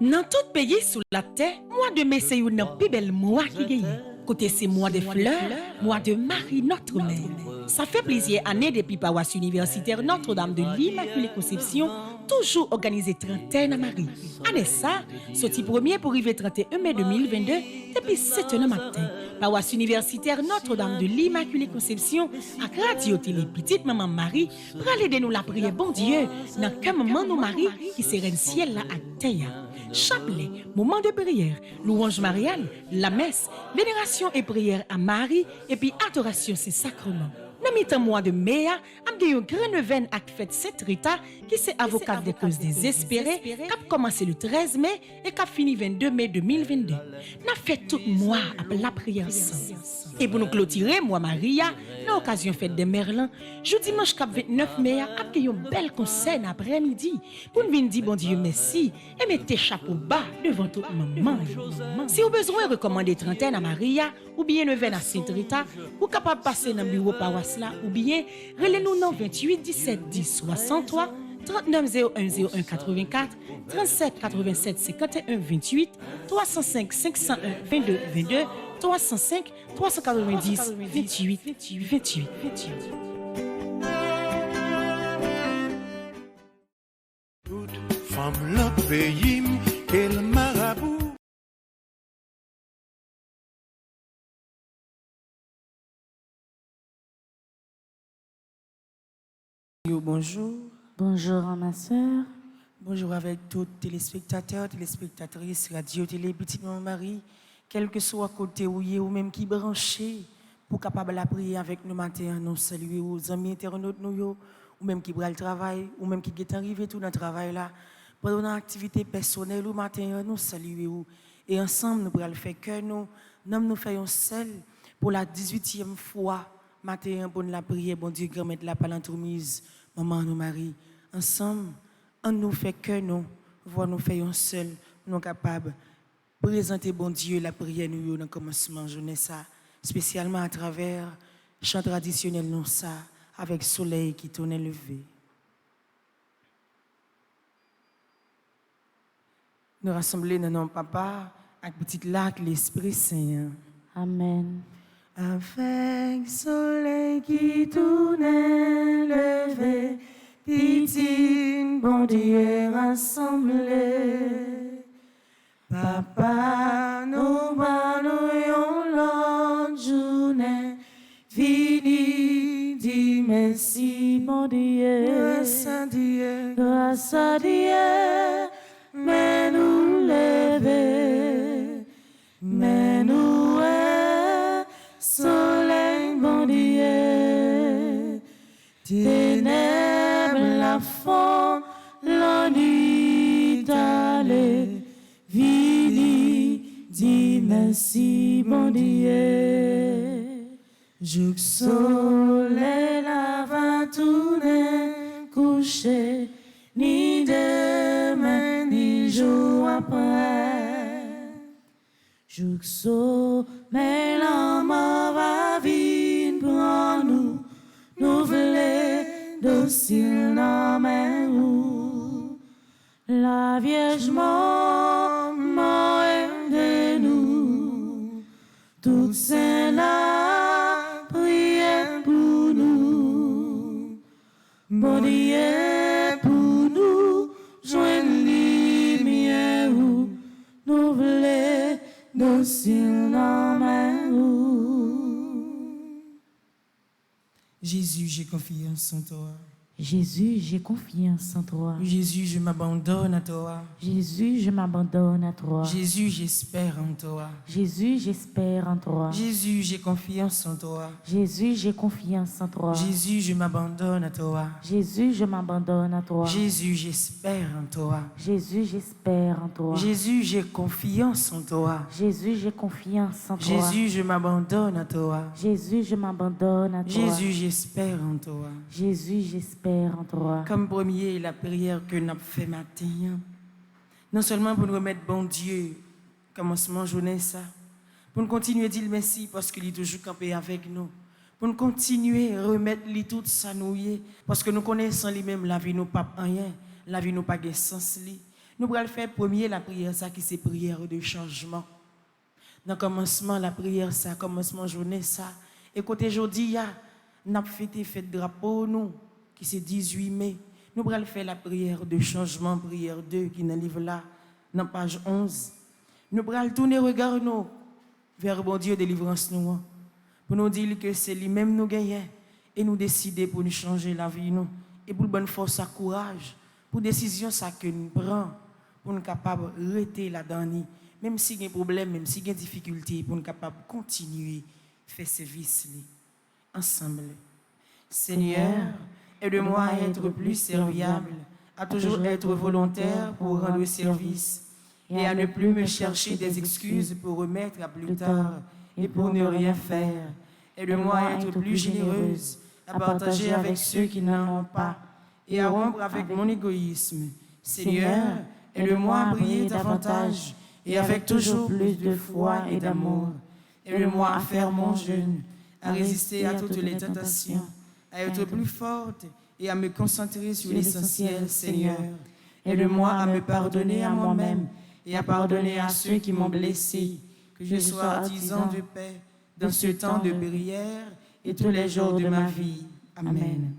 Dans tout pays sous la terre, mois de mai c'est un plus bel mois qui gagne. Côté c'est mois de fleurs, mois de Marie notre mère. Ça fait plusieurs années depuis paroisse universitaire Notre-Dame de l'Immaculée Conception, toujours organisé trentaine à Marie. Année ça, sorti premier pour arriver 31 mai 2022, depuis 7 h du matin. Paroisse universitaire Notre-Dame de l'Immaculée Conception, à radio télé petite maman Marie, pour aller de nous la prière bon Dieu, dans quel moment nous Marie qui serait le ciel là à terre. Chapelet, moment de prière, louange mariale, la messe, vénération et prière à Marie, et puis adoration, c'est sacrement. Dans mi-temps mois de mai, am gen yon grand event ak fête Sainte Rita qui c'est avocate des causes désespérées qui a commencé le 13 mai et qui a fini 22 mai 2022. N'a fait tout mois après la prière ensemble. Et pour nous clôturer, moi Maria, dans l'occasion fête de Merlin, jeudi dimanche 29 mai, a gen yon bel concert après-midi pour nous venir dire bon Dieu merci et mettez chapeau bas devant toute maman. Si vous avez besoin de recommander trentaine à Maria ou bien un event à Sainte Rita, vous êtes capable de passer dans le bureau paroisse là ou bien relez-nous dans 28 17 10 63 39 01 01 84 37 87 51 28 305 501 22 22 305 390 28 28 28. Toute femme le pays et le marabout. Bonjour. Bonjour ma soeur. Bonjour avec tous les téléspectateurs, téléspectatrices, radio, télé, petite maman Marie, quel que soit côté où ou même qui branché pour capable la prier avec nous matin, nous saluer aux amis internautes nous ou même qui bral le travail ou même qui est arrivé tout dans le travail là pour une activité personnelle ou matin nous saluer et ensemble nous pourrons faire que nous faisons seul pour la 18e fois matin pour la prière bon Dieu grand mettre la palantroumise maman nous Marie ensemble on nous fait que nous faisons seul nous capables présenter bon Dieu la prière nous dans le commencement journée ça spécialement à travers chant traditionnel non ça avec soleil qui tourne levé. Nous rassembler dans notre papa avec petit lac l'Esprit Saint. Amen. Avec soleil qui tourne levé, petit bon Dieu rassemblé. Papa, nous nous l'autre journée, fini, dis merci, bon Dieu. Grâce à Dieu, grâce à Dieu, mais nous lever, mais nous soleil, bon Dieu. Ténèbres, la fond, la nuit allée. Vini, dis merci, bon Dieu. Jour soleil, la va tourner, coucher, ni demain, ni jour après. Jour soleil, la mort va venir pour nous, nous voulons docile dans mes roues. La Vierge mort de nous, toutes saints la prière pour nous. Bon Dieu pour nous, joigne lumière où nous voulons docile dans mes roues. Jésus, j'ai confiance en toi. Jésus, j'ai confiance en toi. Jésus, je m'abandonne à toi. Jésus, je m'abandonne à toi. Jésus, j'espère en toi. Jésus, j'espère en toi. Jésus, j'ai confiance en toi. Jésus, j'ai confiance en toi. Jésus, je m'abandonne à toi. Jésus, je m'abandonne à toi. Jésus, j'espère en toi. Jésus, j'espère en toi. Jésus, j'ai confiance en toi. Jésus, j'ai confiance en toi. Jésus, je m'abandonne à toi. Jésus, je m'abandonne à toi. Jésus, j'espère en toi. Jésus, j'espère en toi. Comme premier, la prière que nous avons fait matin, non seulement pour nous remettre bon Dieu, commencement journée ça, pour nous continuer à dire merci parce qu'il est toujours campé avec nous, pour nous continuer à remettre lui tout ça nous parce que nous connaissons lui-même la vie nous pas rien, la vie nous pas de sens lui. Nous allons faire premier la prière, ça qui c'est prière de changement. Dans le commencement, la prière, ça, commencement journée, ça. Et côté aujourd'hui, nous avons fête drapeau, nous, qui c'est 18 mai. Nous allons faire la prière de changement, prière 2, qui est dans le livre là, dans la page 11. Nous allons tourner regard nous vers bon Dieu délivrance nous, pour nous dire que c'est lui-même nous gagnons et nous décider pour nous changer la vie nous et pour bonne force et courage pour décision ça que nous prenons pour nous capable de rester là-dedans même si il y a des problèmes, même si il y a des difficultés pour nous capable de continuer à faire service ensemble. Seigneur, aide-moi à être plus serviable, à toujours être volontaire pour rendre service et à ne plus me chercher des excuses pour remettre à plus tard et pour ne rien faire. Aide-moi à être plus généreuse, à partager avec ceux qui n'en ont pas et à rompre avec mon égoïsme. Seigneur, aide-moi à prier davantage et avec toujours plus de foi et d'amour. Aide-moi à faire mon jeûne, à résister à toutes les tentations, à être plus forte et à me concentrer sur l'essentiel, Seigneur. Aide-moi à me pardonner à moi-même et à pardonner à ceux qui m'ont blessé, que je sois artisan de paix dans ce temps de prière et tous les jours de ma vie. Amen.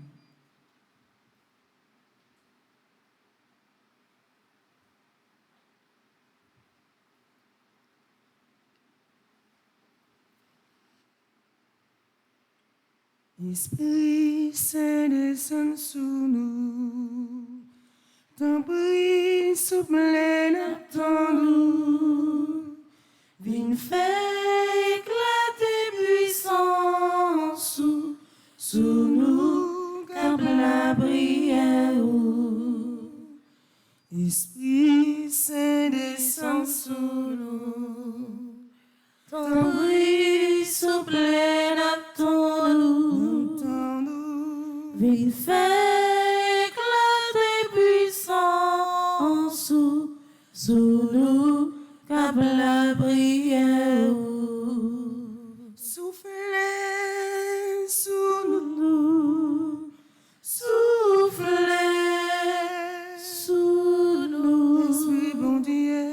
Esprit Saint descend sous nous, ton prix souple attend-nous, viens faire éclater puissance sous nous, comme la prière. Esprit Saint descend sous nous, ton prix souple attend-nous. Viens faire éclater puissance sous nous, comme la prière. Soufflez sous nous, soufflez sous nous. Esprit bon Dieu,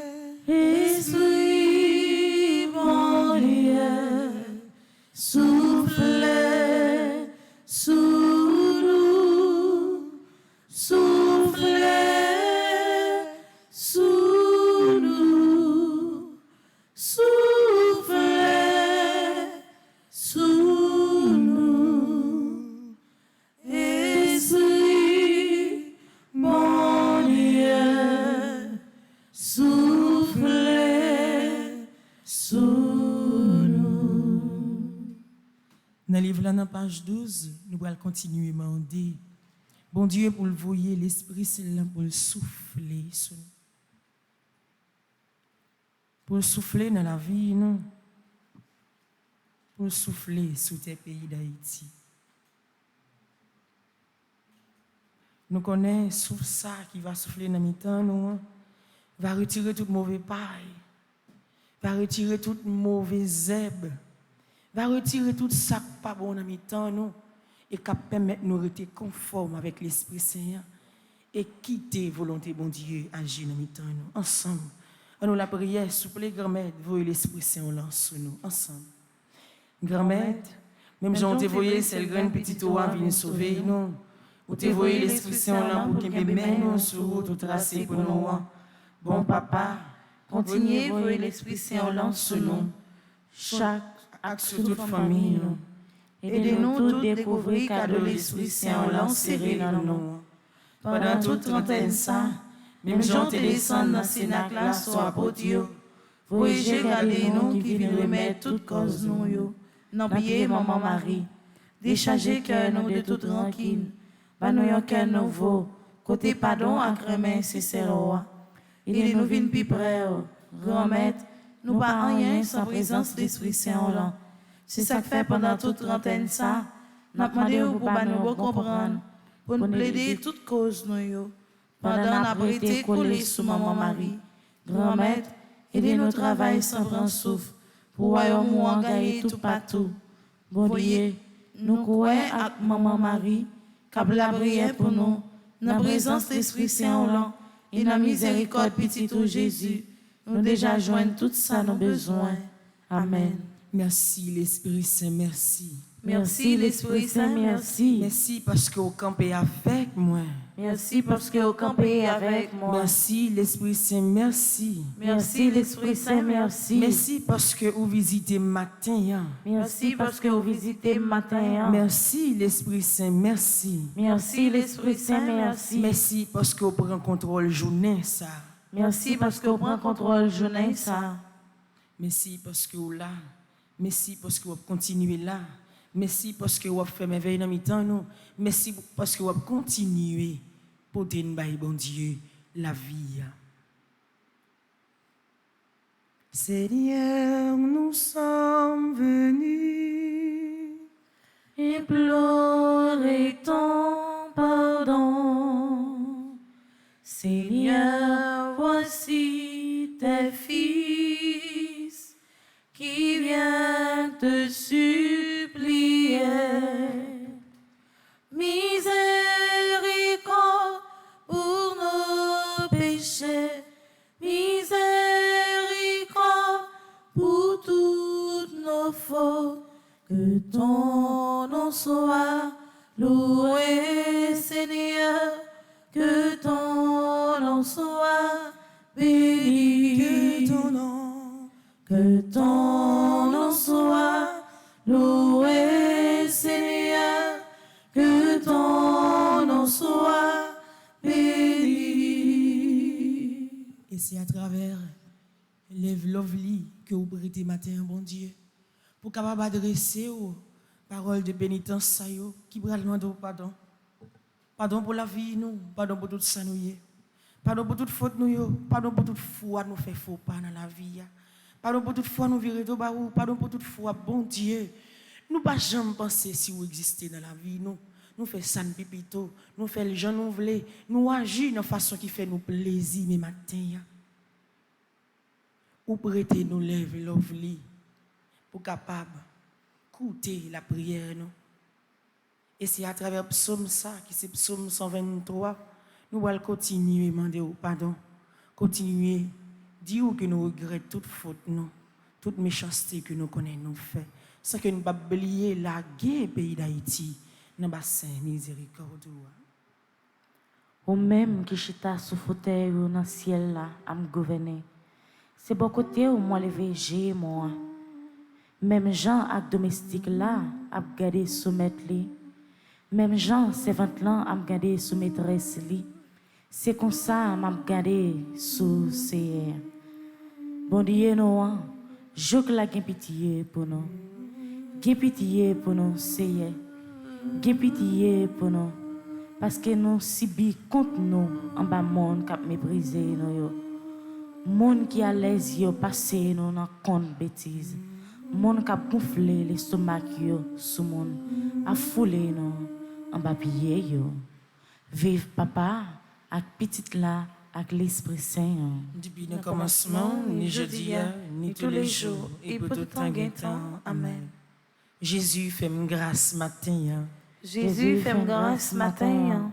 Esprit bon Dieu, soufflez sous dans le livre, dans page 12, nous allons continuer à demander. Bon Dieu, pour le voyer, l'Esprit, c'est là pour le souffler sur nous. Pour le souffler dans la vie, non? Pour le souffler sur tes pays d'Haïti. Nous connaissons souffle ça qui va souffler dans mi-temps, nous. Va retirer toute mauvaise paille. Va retirer toute mauvaise herbe. Va retirer tout ça qui pas bon dans mi-temps, nous. Et qui permettre de nous rester conformes avec l'Esprit Saint et quitter volonté bon Dieu agir dans mi-temps, nous. Ensemble. Nous la prière, s'il vous plaît, grand-mère, voyez l'Esprit Saint on lance sur nous. Ensemble. Grand-mère, même si on te voyait, c'est le grand petit oie vient sauver nous. Ou te voyez l'Esprit Saint pour qu'il me mène nous sur tout tracé pour nous. Bon papa, continuez voyez l'Esprit Saint on lance sur nous. Chaque acte sur toute famille nous. Aidez-nous tous découvrir cadeau l'Esprit Saint on lance serré dans nous. Pendant toute trentaine ça, même gens te descendent dans ces là soit pour Dieu. Voyez garder nous qui vient remettre toute cause nous. N'oubliez maman Marie. Déchargez cœur nous de toute rancune. Bah nous un cœur nouveau. Côté pardon à crémer sincère. Aidez-nous vinn plus près. Grand maître, nous pas rien sans présence d'Esprit Saint. C'est ça que fait pendant toute trentaine ça. N'a demandé pour bah nous comprendre. Pour nous plaider toute cause nous. Pendant notre été collé sous maman Marie. Grand maître, aidez-nous travailler sans prendre souffle. Pour royaume ou engager tout partout. Bon Dieu, nous croyons avec maman Marie, qu'elle la prière pour nous, dans la présence de l'Esprit Saint, et la miséricorde petit tout Jésus, nous déjà joignent tout ça nos besoins. Amen. Merci l'Esprit Saint, merci. Merci l'Esprit Saint, merci. Merci parce que vous campez avec moi. Merci parce que vous campez avec moi. Merci l'Esprit Saint, merci. Merci l'Esprit Saint, merci. Merci parce que vous visitez matin. Merci parce que vous visitez matin. Merci l'Esprit Saint, merci. Merci l'Esprit Saint, merci. Merci parce que vous prenez contrôle journée ça. Merci parce que vous prenez contrôle journée ça. Merci parce que vous là. Merci parce que vous continuez là. Merci parce que vous avez fait merveille dans mi-temps nous. Merci parce que vous avez continué pour donner bon Dieu la vie. Seigneur, nous sommes venus implorer ton pardon. Seigneur, voici tes fils qui viennent te supplier. Miséricorde pour nos péchés, miséricorde pour toutes nos fautes. Que ton nom soit loué, Seigneur, que ton nom soit béni. Que ton nom soit loué, Seigneur, que ton nom soit béni. Et c'est à travers Lève Lovely que vous prêtez matin, bon Dieu, pour capable adresser aux paroles de pénitence ça yo, qui va demander pardon. Pardon pour la vie nous, pardon pour tout ça nous y est. Pardon pour toute faute nous yo, pardon pour toute fois nous fait faux pas dans la vie. Pardon pour toute fois nous virer de barou, pardon pour toute fois bon Dieu. Nous pas jamais penser si vous existez dans la vie nous. Nous fait ça pipito, nous fait les gens nous voulons, nous agir de façon qui fait nous plaisir mais matin. Ou prêter nous lève Lovely pour capable écouter la prière nous. Et c'est à travers psaume ça qui c'est psaume 123, nous allons continuer demander pardon, continuer dire que nous regrettons toute faute nous, toute méchanceté que nous connaissons nous fait, sans que nous pas oublier la guerre pays d'Haïti dans bassin miséricorde. Ou même qui chita sous fauteuil ou dans le ciel là, à me gouverner. C'est bon côté où moi levé j'ai moi. Même gens ak domestique là, à garder soumettre li. Même gens servante là, à garder sous maîtresse li. C'est comme ça m'a garder sous c'est. Bon Dieu nous, je que la gen pitié pour nous. Gen pitié pour nous, c'est. Gen pitié pour nous. Parce que nous subissons contre nous en bas monde qui a méprisé nous. Monde qui a les yeux passé nous dans compte bêtise. Monde qui a gonflé l'estomac sous monde, a foulé nous en bas pied yo. Vive papa avec petite là avec l'Esprit Saint. Depuis le commencement, ni jeudi, ni tous les jours, et pour tout temps. Amen. Jésus fait grâce matin. Jésus fait grâce matin.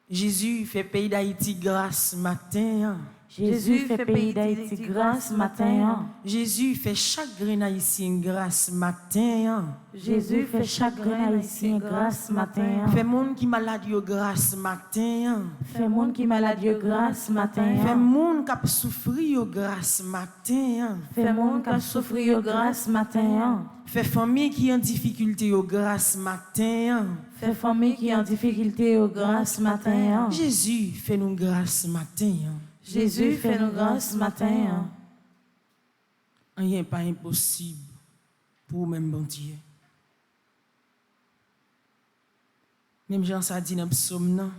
Jésus fait pays d'Haïti grâce matin. Jésus fait pays d'Haïti grâce matin. Jésus fait chaque grain haïtien grâce matin. Jésus fait chaque grain haïtien grâce matin. Fait monde qui malade yo grâce matin. Fait monde qui malade yo grâce matin. Fait monde qui souffri yo grâce matin. Fait monde qui souffri yo grâce matin. Fait famille qui en difficulté yo grâce matin. Fait famille qui en difficulté yo grâce matin. Jésus fait nous grâce matin. Jésus fait nous grâce matin. Rien n'est pas impossible pour même bon Dieu. Même Jean ça dit dans le psaume non.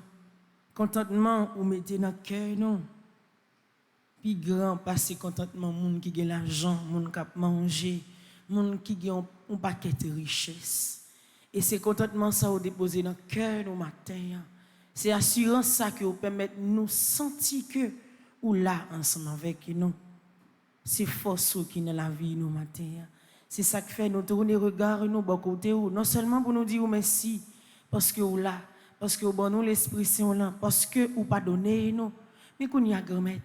Contentement ou mettez dans le cœur non. Puis grand passer contentement monde qui a l'argent, monde qui a mangé, monde qui a un paquet de richesse. Et c'est contentement ça au déposer dans le cœur au matin. C'est assurance ça qui vous permet de nous sentir que ou là ensemble avec nous. C'est force qui dans la vie nous matin. C'est ça qui fait nous tourner regard nous bon côté ou non seulement pour nous dire merci parce que ou là, parce que bon nous l'Esprit Saint là, parce que ou pardonner nous, Mais qu'on y a grand-mère,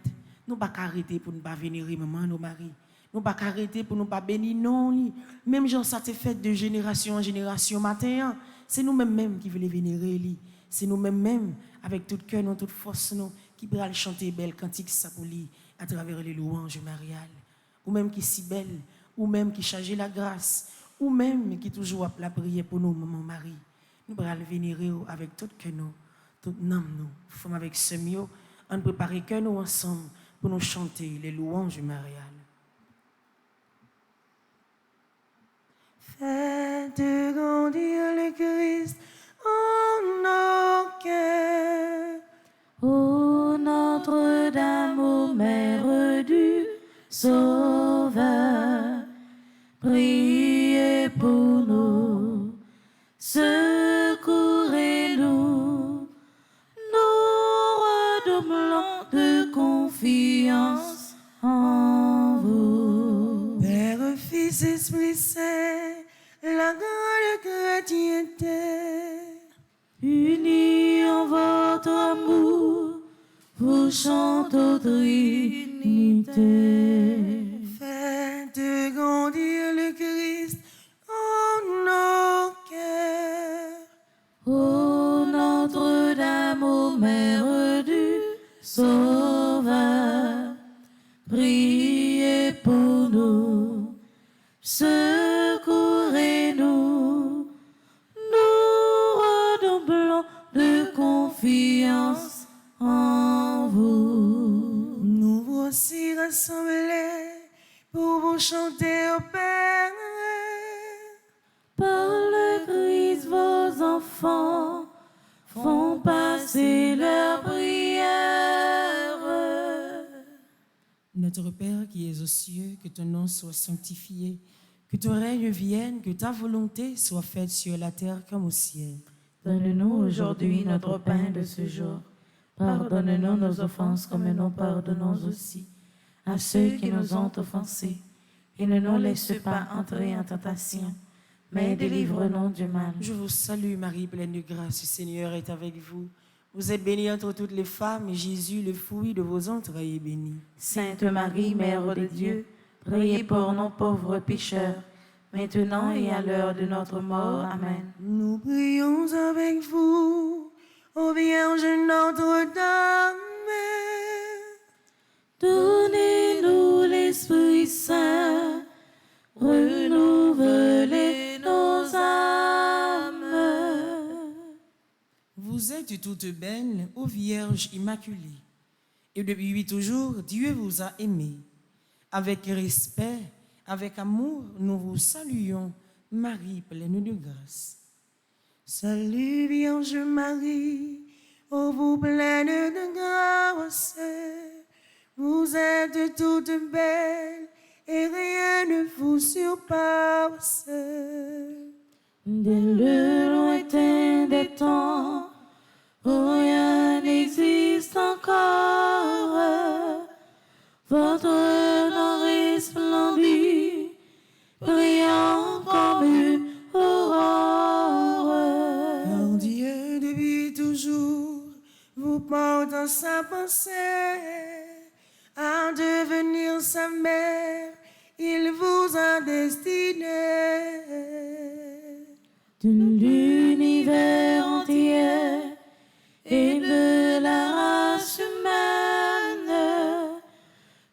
nous pas arrêter pour ne pas vénérer maman, nos maris. Nous pas arrêter pour ne pas bénir non. Même gens ça te fait de génération en génération matin. C'est nous-mêmes qui voulons vénérer lui. C'est nous-mêmes avec tout cœur, nous, toute force nous qui pourra chanter belle cantique ça pour lui à travers les louanges mariales. Ou même qui si belle, ou même qui charge la grâce, ou même qui toujours la prière pour nous maman Marie. Nous pourrons le vénérer avec tout cœur nous, tout nom nous, femme avec semio, on prépare que nous ensemble pour nous chanter les louanges mariales. Faites grandir le Christ en nos cœurs. Ô Notre-Dame, ô Mère du Sauveur, priez pour nous, secourez-nous, nous redoublons de confiance en vous. Père, Fils, Esprit Saint, la grande chrétienté, Unis en votre amour, vous chantez Trinité. faites grandir le Christ en nos cœurs. Ô Notre-Dame, ô Mère du Sauveur, priez pour nous, secourez-nous, nous redoublons de confiance en vous. Nous voici rassemblés pour vous chanter au Père. Par le Christ, vos enfants font passer leurs prières. Notre Père qui es aux cieux, que ton nom soit sanctifié, que ton règne vienne, que ta volonté soit faite sur la terre comme au ciel. Donne-nous aujourd'hui notre pain de ce jour. Pardonne-nous nos offenses comme nous pardonnons aussi à ceux qui nous ont offensés. Et ne nous laisse pas entrer en tentation, mais délivre-nous du mal. Je vous salue Marie, pleine de grâce, le Seigneur est avec vous. Vous êtes bénie entre toutes les femmes, et Jésus, le fruit de vos entrailles, est béni. Sainte Marie, Mère de Dieu, priez pour nos pauvres pécheurs, maintenant et à l'heure de notre mort. Amen. Nous prions avec vous, ô Vierge Notre-Dame. Donnez-nous l'Esprit Saint, renouvelez nos âmes. Vous êtes toutes belles, ô Vierge Immaculée, et depuis toujours, Dieu vous a aimé. Avec respect, avec amour, nous vous saluons, Marie pleine de grâce. Salut Vierge Marie, ô vous pleine de grâce, vous êtes toute belle et rien ne vous surpasse. Dès le lointain des temps, où rien n'existe encore, votre nom resplendit, brillant comme une aurore. Car Dieu depuis toujours vous porte en sa pensée à devenir sa mère, il vous a destiné. De l'univers entier et de la race humaine,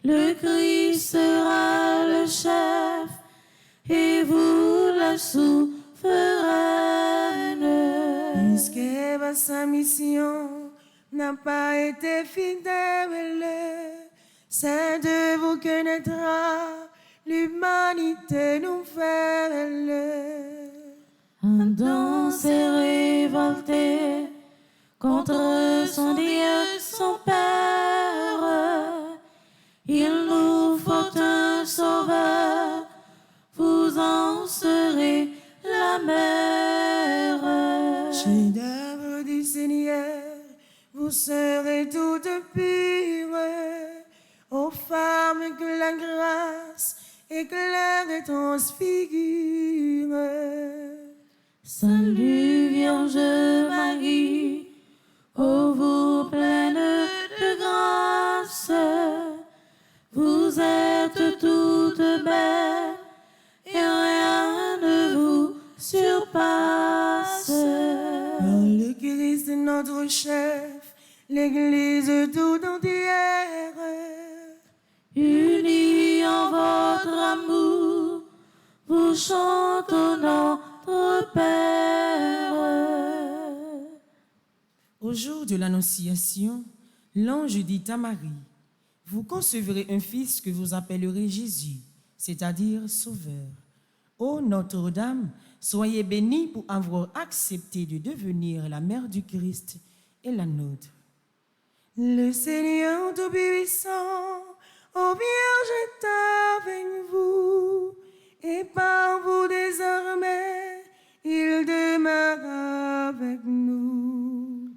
le Christ sera le chef et vous la souveraine. Puisque sa mission n'a pas été fidèle, c'est de vous que naîtra l'humanité nouvelle. Adam s'est révolté contre son Dieu, son Père. Il nous faut un sauveur, vous en serez la mère. Chef-d'œuvre du Seigneur, vous serez toutes pures, aux femmes que la grâce éclaire et transfigure. Salut Vierge Marie, ô vous pleine de grâce. notre chef, l'Église tout entière. Unis en votre amour, vous chantons notre Père. Au jour de l'Annonciation, l'ange dit à Marie, vous concevrez un fils que vous appellerez Jésus, c'est-à-dire Sauveur. Ô Notre-Dame, soyez bénie pour avoir accepté de devenir la mère du Christ et la nôtre. Le Seigneur Tout-Puissant, ô Vierge est avec vous, et par vous désormais, il demeure avec nous.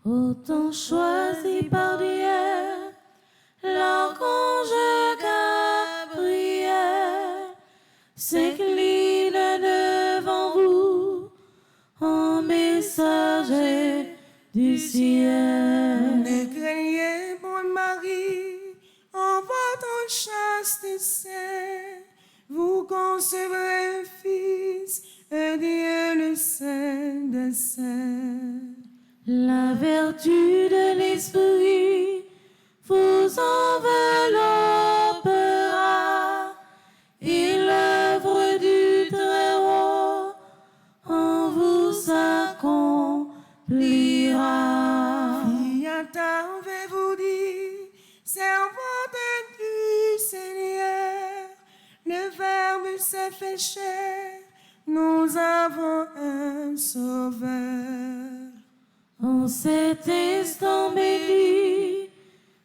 Autant choisi par Dieu, l'archange Gabriel s'incline devant vous en messager du ciel. Ne craignez point Marie, en votre chaste sein, vous concevrez un fils, un Dieu le Saint des Saints. La vertu de l'Esprit vous enveloppera et l'œuvre du Très-Haut en vous accomplira. Fiata, vous dire, servante du Seigneur, le Verbe s'est fait chair, nous avons un Sauveur. En cet instant béni,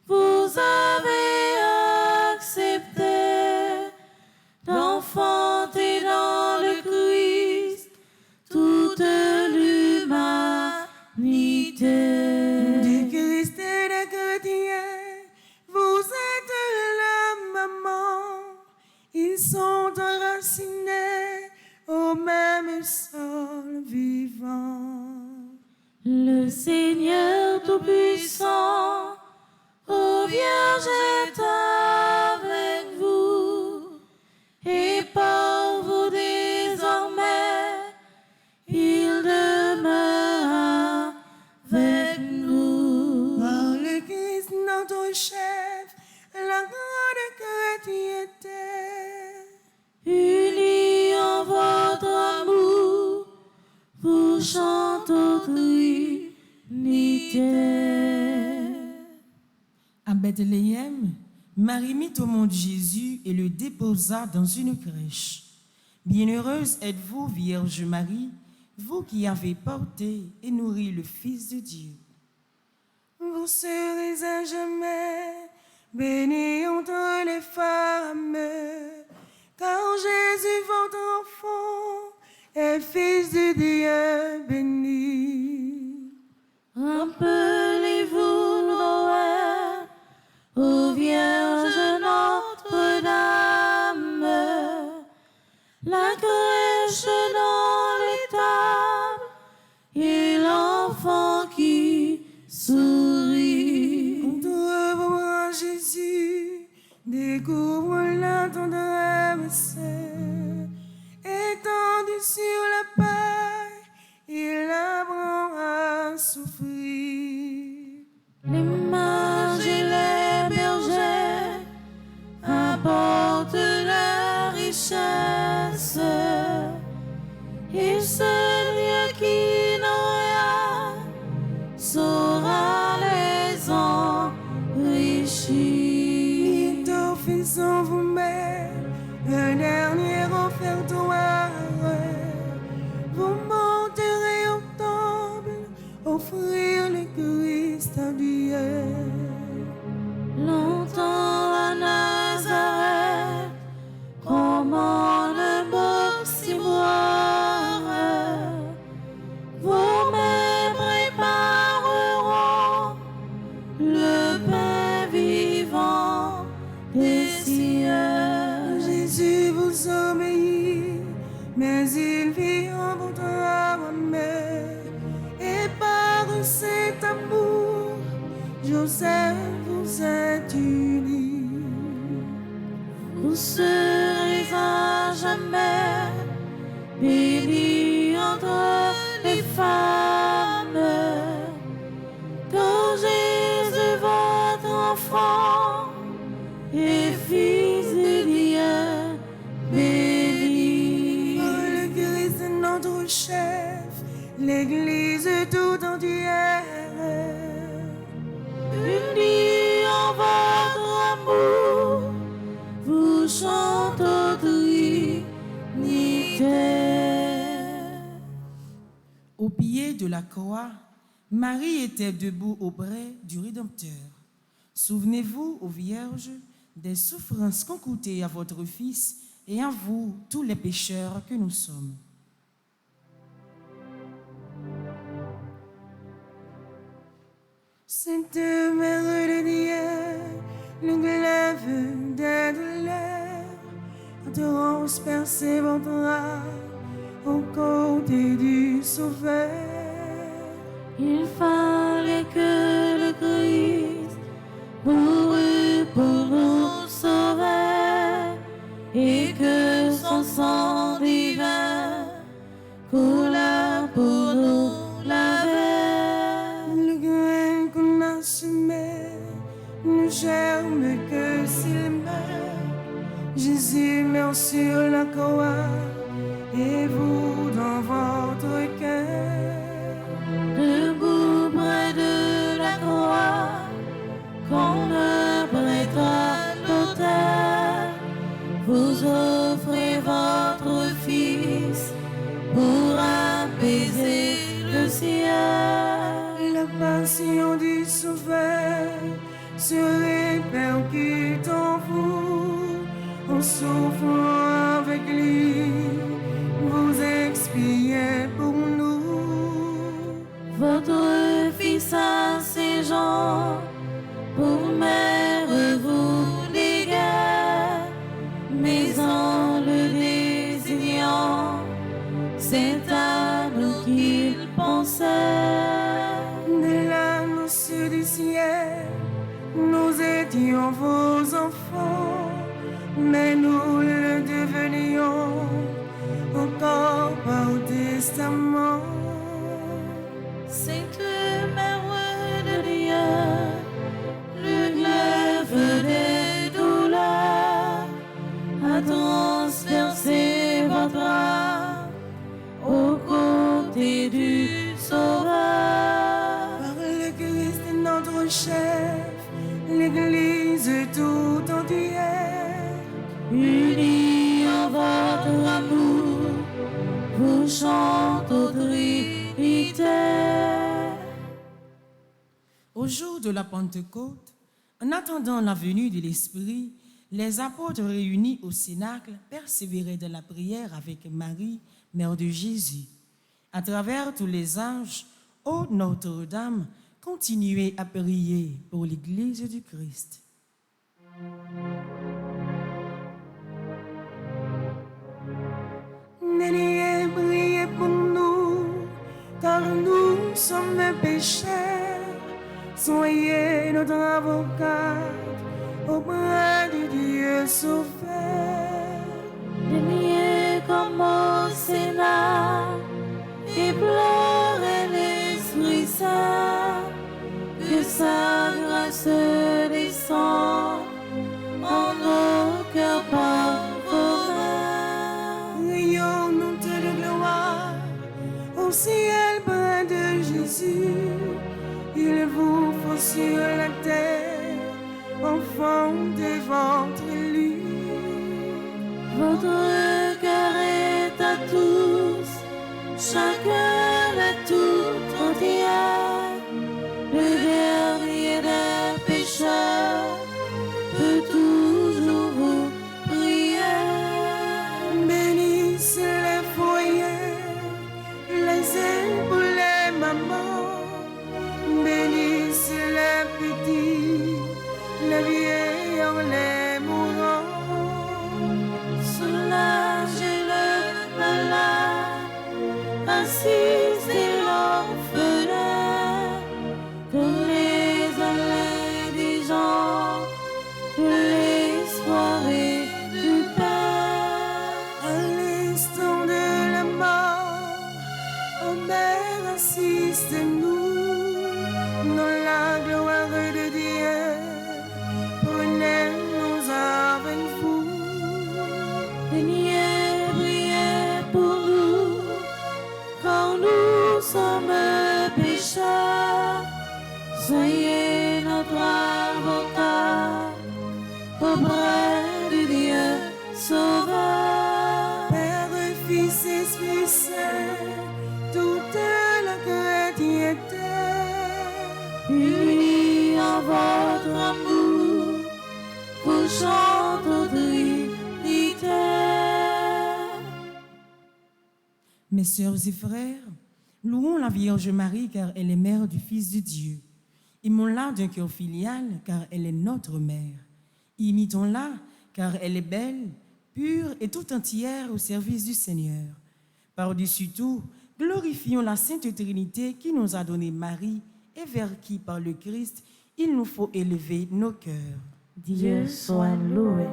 vous avez accepté d'enfanter dans le Christ toute l'humanité. Du Christ et des chrétiens, vous êtes la maman, ils sont enracinés au même sol vivant. Le Seigneur Tout-Puissant, ô Vierge est avec vous, et par vous désormais, il demeure avec nous. Par le Christ notre chef, la grande chrétienté, Unis en votre amour, vous chantons Trinité. à Bethléem, Marie mit au monde Jésus et le déposa dans une crèche. Bienheureuse êtes-vous, Vierge Marie, vous qui avez porté et nourri le Fils de Dieu. Vous serez à jamais bénie entre les femmes, car Jésus, votre enfant, est Fils de Dieu béni. Rappelez-vous Noël, ô Vierge Notre-Dame, la crèche dans l'étable et l'enfant qui sourit. Entre vos bras, Jésus, découvre la tendresse, étendu sur la paille, il apprend à souffrir. Les mages et les bergers apportent la richesse, et celui qui n'a rien saura les enrichir. Il t'offre en vous-même un dernier offertoire. Vous monterez au temple, offrir le Christ à Dieu. Longtemps à Nazareth, commande beau si boire. Vos mains prépareront le pain vivant des cieux. Jésus vous obéit, mais il vit en votre âme. Et par cet amour, Joseph vous êtes unis. Vous serez à jamais bénis entre les femmes, et Fils de Dieu, béni. Par le Christ notre chef, l'Église tout entière, Unis en votre amour, vous chantez Trinité. Au pied de la croix, Marie était debout auprès du Rédempteur. Souvenez-vous, ô Vierge, des souffrances qu'ont coûté à votre Fils et à vous, tous les pécheurs que nous sommes. Sainte Mère de Dieu, le glaive des douleurs, transpercez votre âme au côté du Sauveur. Il fallait que le Christ mourût pour nous sauver et que son sang divin coula pour nous laver. Le grain qu'on a semé ne germe que s'il meurt. Jésus meurt sur la croix et vous dans votre cœur. Debout près de la croix, qu'on ne prête à l'autel, vous offrez votre Fils pour apaiser le ciel. La passion du Sauveur se répercute en vous, en souffrant avec lui, vous expiez pour nous. Votre Fils à ses gens, pour mère vous léguez, mais en le désignant, c'est à nous qu'il pensait. De l'annonce du ciel, nous étions vos enfants, mais nous le devenions encore par testament. Sainte Mère de Dieu, le glaive des douleurs a transpercé votre âme au côté du Sauveur. Par le Christ notre chef, l'Église tout entière, Unis en votre amour, vous chantez Trinité. au jour de la Pentecôte, en attendant la venue de l'Esprit, les apôtres réunis au Cénacle persévéraient dans la prière avec Marie, mère de Jésus. À travers tous les âges, ô Notre-Dame, continuez à prier pour l'Église du Christ. N'ayez prié pour nous, car nous sommes pécheurs. Soyez notre avocat auprès de Dieu Sauveur. Daignez comme au Sénat et pleurez l'Esprit Saint, que sa grâce descende en nos cœurs par vos mains. Rayonnons de gloire au ciel plein de Jésus. Il vous faut sur la terre, enfant de votre élu. Votre cœur est à tous, chacun est tout entier. Le dernier des pécheurs peut toujours vous prier. Bénisse les foyers, les ailes pour les mamans. Bénisse les petits, les vieillards, les mourants. Soulagez le malade, assistez l'orphelin, donnez à l'indigent de l'espoir et du pain. À l'instant de la mort, ô Mère, assiste-nous dans la gloire de Dieu. Prenez-nous à quand nous sommes pécheurs. Soyez notre avocat auprès de Dieu Sauveur. Père, Fils, Esprit Saint, toute la chrétienté, Unis en votre amour, vous chantons Trinité. Mes sœurs et frères, louons la Vierge Marie car elle est mère du Fils de Dieu. Aimons-la d'un cœur filial car elle est notre mère. Imitons-la car elle est belle, pure et tout entière au service du Seigneur. Par-dessus tout, glorifions la Sainte Trinité qui nous a donné Marie et vers qui, par le Christ, il nous faut élever nos cœurs. Dieu soit loué.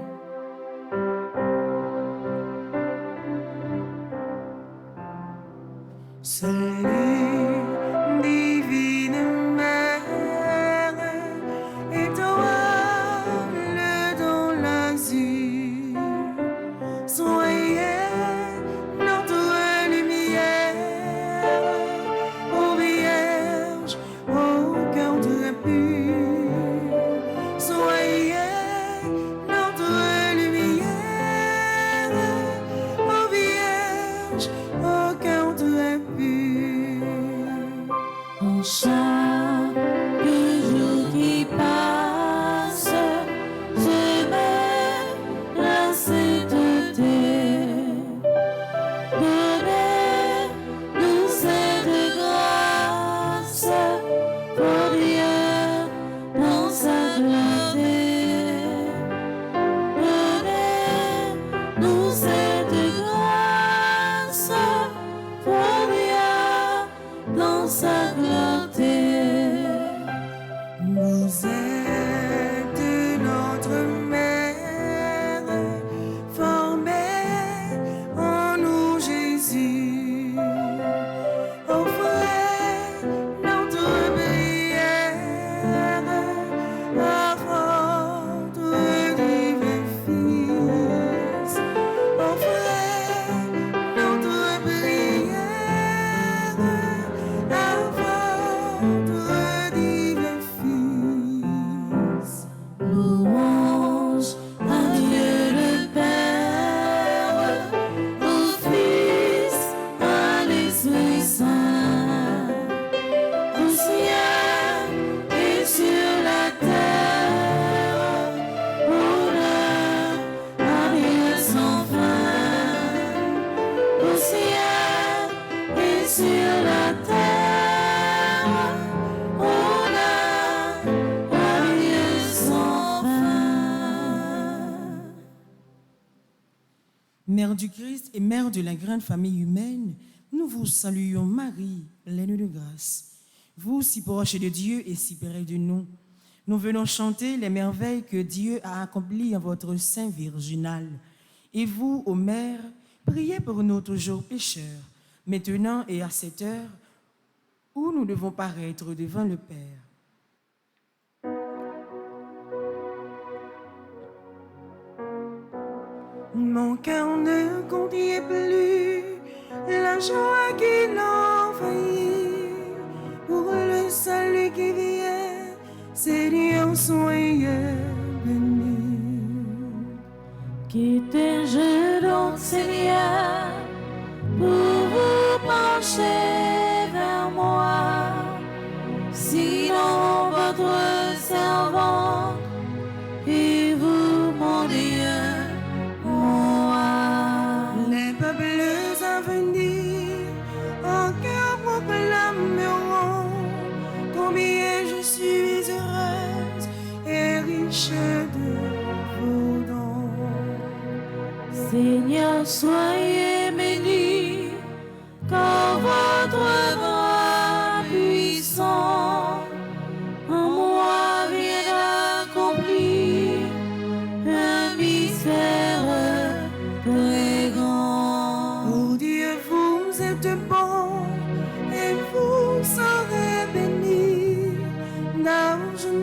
Salut, divine mère, étoile dans l'azur, soyez notre lumière, ô Vierge, au cœur très pur, soyez notre lumière, ô Vierge, au cœur très pur. En chaque jour qui passe, je mets la sainteté. Donnez-nous cette grâce pour Dieu dans sa gloire. Donnez-nous cette grâce pour Dieu dans sa gloire. Vous êtes notre mère, formée en nous Jésus. Offrez notre prière à votre divin Fils. Offrez notre prière à votre divin Fils. Louange à Dieu le Père, au Fils, à l'Esprit Saint, au ciel et sur la terre, honneur à Dieu sans fin, au ciel et sur la terre, honneur à Dieu sans fin. Mère du Christ et mère de la grande famille humaine, nous vous saluons Marie, pleine de grâce. Vous, si proche de Dieu et si près de nous, nous venons chanter les merveilles que Dieu a accomplies en votre sein virginal. Et vous, ô Mère, priez pour nous toujours pécheurs, maintenant et à cette heure où nous devons paraître devant le Père. Mon cœur ne contient plus la joie qui l'envahit. Pour le salut qui vient, Seigneur, soyez béni. Quittez-je donc, Seigneur, pour vous pencher vers moi. Sinon, votre servant et vous, mon Dieu, moi. Les peuples à venir, en cœur proclameront combien je suis heureuse et riche de vos dons. Seigneur, soyez béni, car votre bras puissant en moi vient accomplir un mystère très grand. Oh Dieu, vous êtes bon et vous serez béni.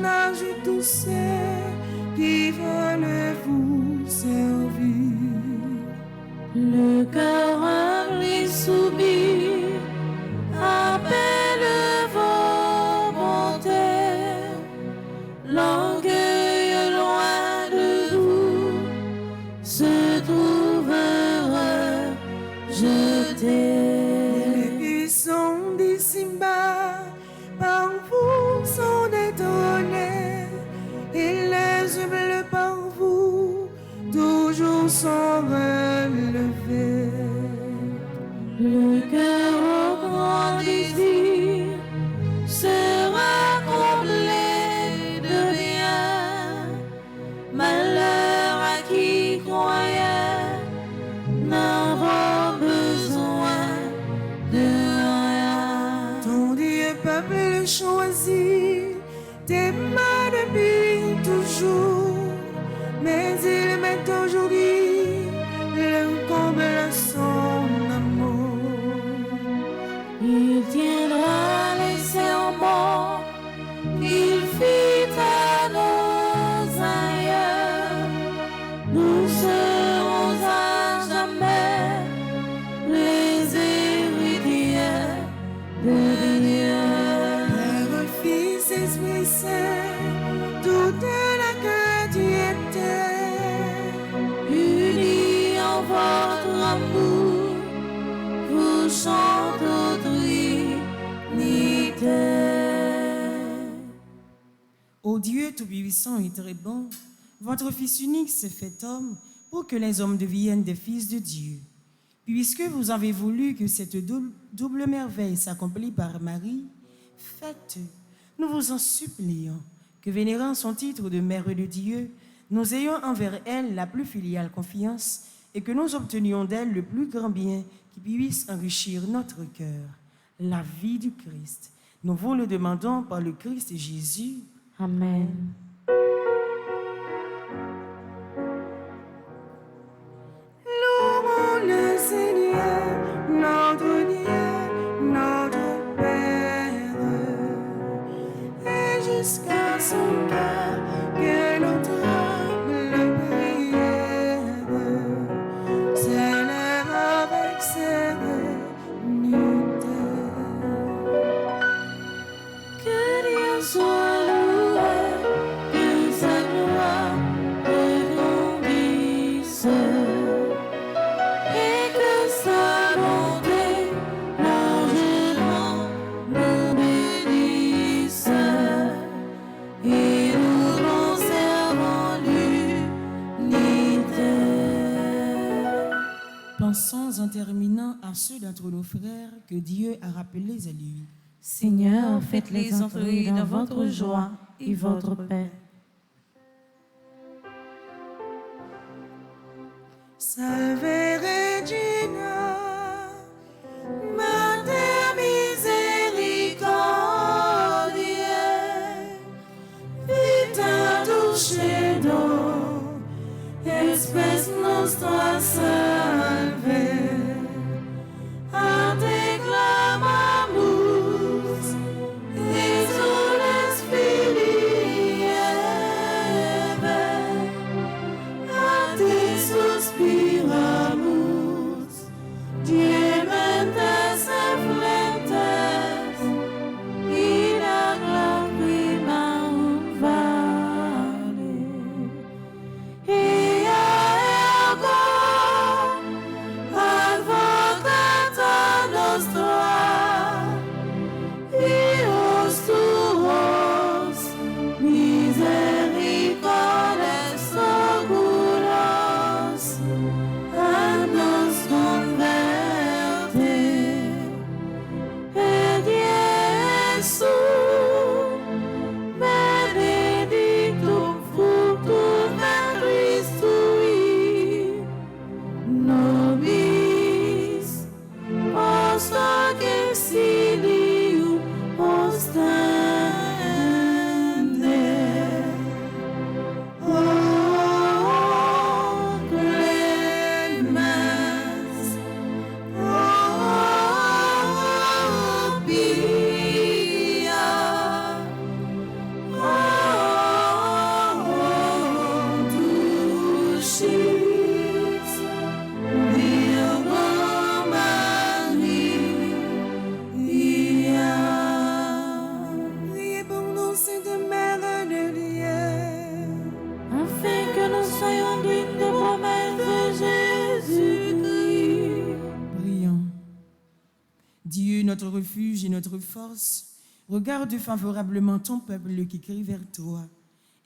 Nage tous ceux qui veulent vous servir. Le cœur humble et soumis jour, mais il met aujourd'hui le comble à son amour. Il tiendra les serments qu'il fit à nos aïeux. Nous serons à jamais les héritiers de Dieu. Père, Fils, Esprit Saint, toute la chrétienté, Unis en votre amour, vous chantez Trinité. Ô Dieu tout-puissant et très bon, votre Fils unique s'est fait homme pour que les hommes deviennent des fils de Dieu. Puisque vous avez voulu que cette double merveille s'accomplisse par Marie, faites, nous vous en supplions, que vénérant son titre de Mère de Dieu, nous ayons envers elle la plus filiale confiance et que nous obtenions d'elle le plus grand bien qui puisse enrichir notre cœur, la vie du Christ. Nous vous le demandons par le Christ Jésus. Amen. Louons le Seigneur, notre Dieu, notre Père, et jusqu'à son cœur que notre humble prière s'élève avec sérénité. Que Dieu soit loué, que sa gloire regrandisse et que sa bonté largement nous bénisse et nous conservons l'unité. Pensons en terminant à ceux d'entre nos frères que Dieu a rappelés à lui. Seigneur, faites-les entrer dans votre joie et votre paix. Salve Regina, Mater misericordiae, vita dulcedo, espes nostra salve. A te clamamus, exules filii Eve, a te suspiramus, gementes afflentes, in ac lacrimarum vale. Ea ergo, advocata nostra, Dios tuos, misericordes oculos, a nos converte. Et Jesús, benedictum fructum ventris tui, nobis post hoc exilium ostende. O clemens, o pia, o dulcis Virgo Maria. Priez pour nous, Sainte Mère de Dieu, Afin que nous soyons dignes des promesses de Jésus-Christ. Prions. Dieu, notre refuge et notre force, regarde favorablement ton peuple qui crie vers toi.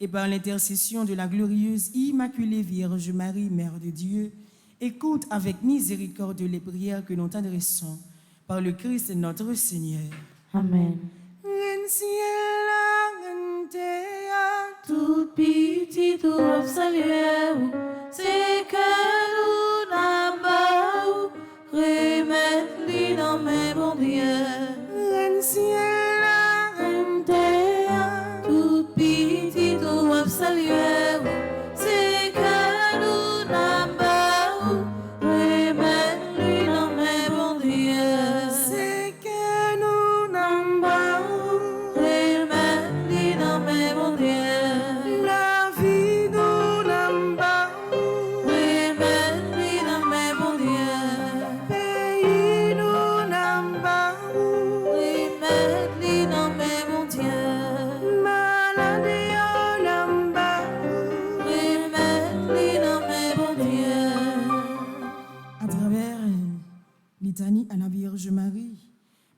Et par l'intercession de la glorieuse Immaculée Vierge Marie, Mère de Dieu, écoute avec miséricorde les prières que nous t'adressons par le Christ notre Seigneur. Amen. En cielo, en terre, Toute pitié, tout saluer, c'est que nous n'avons remettre dans mes bons dieux. en cielo, en terre, Toute pitié, tout saluer,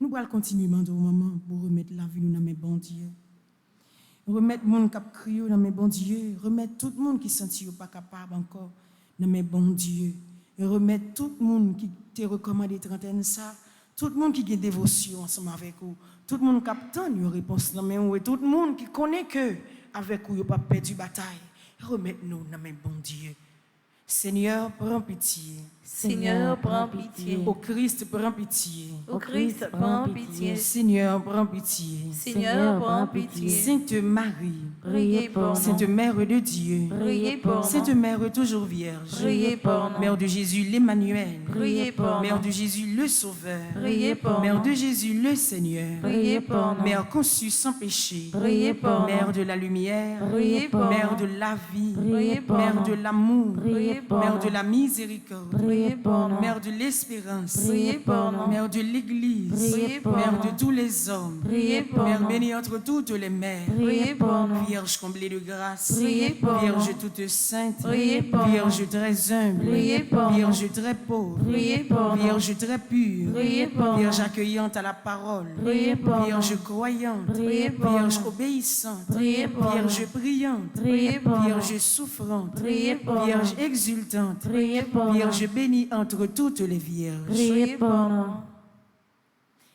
Nous allons continuer, maman, pour remettre la vie dans mes bons dieux. Remettre le monde qui a crié dans mes bons dieux. Remettre tout le monde qui sentit pas capable encore dans mes bons dieux. Et remettre tout le monde qui te recommandé trentaine ça. Tout le monde qui a une dévotion ensemble avec vous. Tout le monde qui a une réponse dans mes mains. Et tout le monde qui connaît que avec vous, il n'y a pas perdu bataille. Remettez-nous dans mes bons dieux. Seigneur, prends pitié. Seigneur, prends pitié. Au Christ, prends pitié. Au Christ, prends pitié. Seigneur, prends pitié. Seigneur, prends pitié. Sainte Marie, Priez pour nous. Sainte Mère de Dieu, Priez pour Sainte nous. Mère toujours vierge, Priez pour nous. Mère de Jésus l'Emmanuel, Priez pour Mère nous. de Jésus le Sauveur, Priez pour Mère nous. de Jésus le Seigneur, Priez pour nous. Mère conçue sans péché, Priez pour Mère nous. de la lumière, Priez pour Mère nous. de la vie, Priez pour Mère nous. de l'amour, Priez pour Mère nous. de la miséricorde, Priez pour nous. Mère de l'espérance, Priez pour nous. Mère de l'Église, Priez pour Mère nous. de tous les hommes, Priez pour Mère nous. bénie entre toutes les mères, Priez pour nous. Vierge comblée de grâce, Priez pour Vierge nous. toute sainte, Priez pour Vierge nous. très humble, Priez pour Vierge nous. très pauvre, Priez pour nous. Vierge très pure, Priez pour Vierge nous. accueillante à la parole, Priez pour Vierge nous. croyante, Priez pour Vierge nous. obéissante, Priez pour Vierge nous. priante, Priez pour nous. Vierge souffrante, Priez pour Vierge nous. exultante, Priez pour nous. Vierge bénie entre toutes les vierges. Priez pour nous.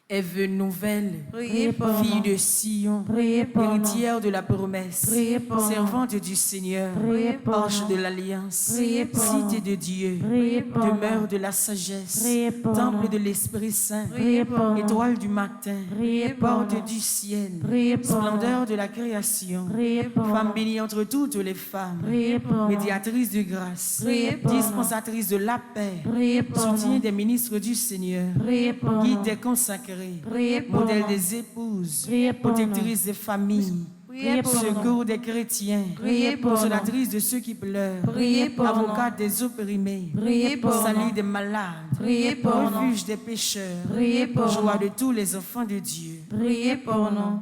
Ève nouvelle, Priez pour fille nous. de Sion, Priez pour nous. héritière de la promesse, Priez pour nous. servante du Seigneur, Priez pour arche nous. de l'alliance, Priez pour cité nous. de Dieu, Priez pour demeure nous. de la sagesse, Priez pour temple nous. de l'Esprit Saint, Priez pour nous. étoile du matin, Priez pour porte nous. du ciel, Priez pour splendeur de la création, Priez pour femme nous. bénie entre toutes les femmes, Priez pour nous. médiatrice de grâce, Priez pour nous. dispensatrice de la paix, Priez pour soutien nous. des ministres du Seigneur, Priez pour guide nous. des consacrés, Priez pour modèle nous. des épouses, Priez pour protectrice des familles, Priez pour nous. secours des chrétiens, Priez pour consolatrice de ceux qui pleurent, Priez pour avocate des opprimés, Priez pour salut nous. des malades, Priez pour nous. refuge des pécheurs, Priez pour joie nous. de tous les enfants de Dieu. Priez pour nous.